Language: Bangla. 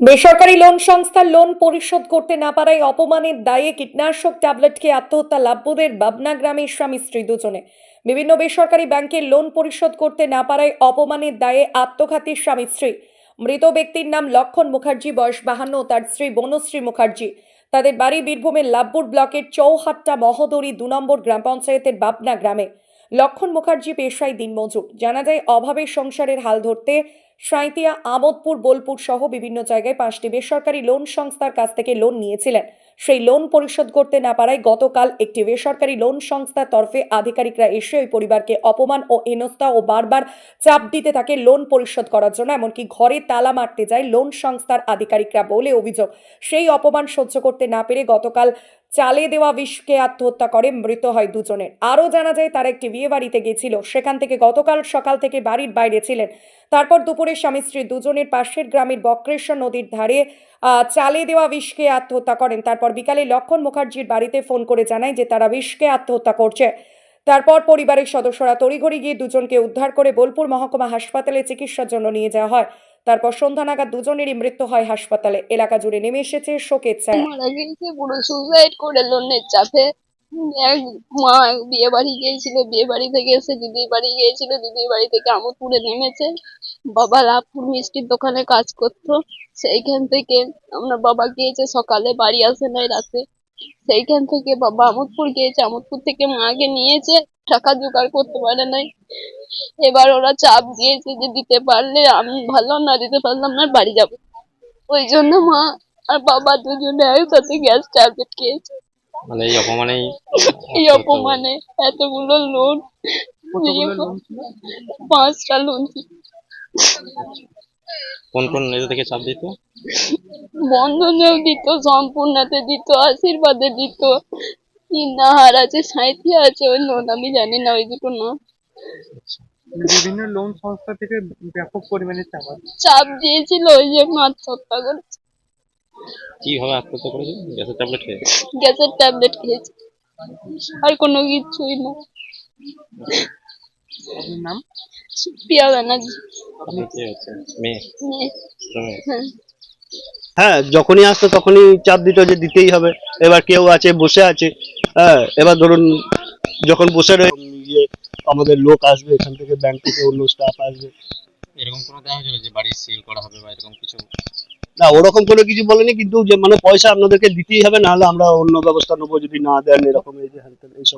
বেসরকারি লোন সংস্থার লোন পরিশোধ করতে না পারায় অপমানের দায়ে কীটনাশক ট্যাবলেট খেয়ে আত্মহত্যা লাভপুরের বাবনা গ্রামের স্বামী স্ত্রী দুজনে। বিভিন্ন বেসরকারি ব্যাংকের লোন পরিশোধ করতে না পারায় অপমানের দায়ে আত্মঘাতী স্বামী স্ত্রী। মৃত ব্যক্তির নাম লক্ষণ মুখার্জি, বয়স 52, তার স্ত্রী বনশ্রী মুখার্জি। তাদের বাড়ি বীরভূমের লাভপুর ব্লকের চৌহাট্টা মহদরি 2 নম্বর গ্রাম পঞ্চায়েতের বাবনা গ্রামে। লক্ষণ মুখার্জি পেশায় দিনমজুর। জানা যায় অভাবের সংসারের হাল ধরতে সাঁইতিয়া, আমোদপুর, বোলপুর সহ বিভিন্ন জায়গায় 5টি বেসরকারি লোন সংস্থার কাছ থেকে লোন নিয়েছিলেন। সেই লোন পরিশোধ করতে না পারায় গতকাল একটি বেসরকারি লোন সংস্থার তরফে আধিকারিকরা এসে ওই পরিবারকে অপমান ও হেনস্থা ও বারবার চাপ দিতে থাকে লোন পরিশোধ করার জন্য। এমনকি ঘরে তালা মারতে যায় লোন সংস্থার আধিকারিকরা বলে অভিযোগ। সেই অপমান সহ্য করতে না পেরে গতকাল চালে দেওয়া বিষ খেয়ে আত্মহত্যা করে মৃত হয় দুজনের। আরও জানা যায় তারা একটি বিয়ে বাড়িতে গেছিল, সেখান থেকে গতকাল সকাল থেকে বাড়ির বাইরে ছিলেন। তারপর দুপুরে স্বামী স্ত্রী দুজনের পাশের গ্রামের বক্রেশ্বর নদীর ধারে চালে দেওয়া বিষ খেয়ে আত্মহত্যা করেন। তারপর বিকালে লক্ষণ মুখার্জির বাড়িতে ফোন করে জানায় যে তারা বিষ খেয়ে আত্মহত্যা করছে। তারপর পরিবারের সদস্যরা তড়িঘড়ি গিয়ে দুজনকে উদ্ধার করে বোলপুর মহকুমা হাসপাতালে চিকিৎসার জন্য নিয়ে যাওয়া হয়। তারপর সন্ধ্যা নাগাদ দুজনেরই মৃত্যু হয় হাসপাতালে। এলাকা জুড়ে নেমে এসেছে শোকের ছায়া। মারা গেছে পুরো সুসাইড করে লোনের চাপে। এক মা বিয়ে বাড়ি গিয়েছিল, বিয়ে বাড়ি থেকে এসে দিদির বাড়ি গিয়েছিল, দিদির বাড়ি থেকে আমোদপুরে নেমেছে। বাবা লাভপুর মিষ্টির দোকানে কাজ করতো, সেইখান থেকে আমরা বাবা গিয়েছে সকালে, বাড়ি আসে নাই রাতে। সেইখান থেকে বাবা আমোদপুর গিয়েছে, আমোদপুর থেকে মাকে নিয়েছে, টাকা জোগাড় করতে পারে নাই। এবার ওরা চাপ দিয়েছে যে দিতে পারলে আমি ভালো, না দিতে পারলাম না বাড়ি যাবো। ওই জন্য মা আর বাবা দুজনে একসাথে গ্যাস ট্যাবলেট খেয়েছে। মানে এই অপমানেই এই অপমানে এতগুলো লোন, কতগুলো লোন ছিল? 5টা লোন ছিল। কোন কোন নিজে থেকে চাপ দিত? বন্ধনেও দিত, সম্পূর্ণতে দিত, আশীর্বাদে দিত, ইন্দাহার আছে, সাঁইতিয়া আছে, ওই লোন আমি জানি না, ওই দুটো নাম। বিভিন্ন লোন সংস্থা থেকে ব্যাপক পরিমাণে চাপ আছে। চাপ দিয়েছিল, ওই জন্য আত্মহত্যা করেছে। কিভাবে আত্মহত্যা করেছে? গ্যাসের ট্যাবলেট খেয়ে? গ্যাসের ট্যাবলেট খেয়েছে, আর কোনো কিছুই না। আপনার নাম? প্রিয়া ব্যানার্জি। আপনি কে হচ্ছে? মেয়ে? মেয়ে। ছোট মেয়ে? হ্যাঁ। হ্যাঁ, যখনই আসতো তখনই চাপ দিত যে দিতেই হবে। এবার কেউ আছে বসে আছে, হ্যাঁ, এবার ধরুন যখন বসে রয়ে ইয়ে আমাদের লোক আসবে, এখান থেকে ব্যাংক থেকে অন্য স্টাফ আসবে, এরকম কোনো দেখা হয়েছিল যে বাড়ি সিল করা হবে বা এরকম কিছু? না ওরকম কোনো কিছু বলেনি, কিন্তু যে মানে পয়সা আপনাদেরকে দিতেই হবে, নাহলে আমরা অন্য ব্যবস্থা নেবো যদি না দেন, এরকম এই যে এইসব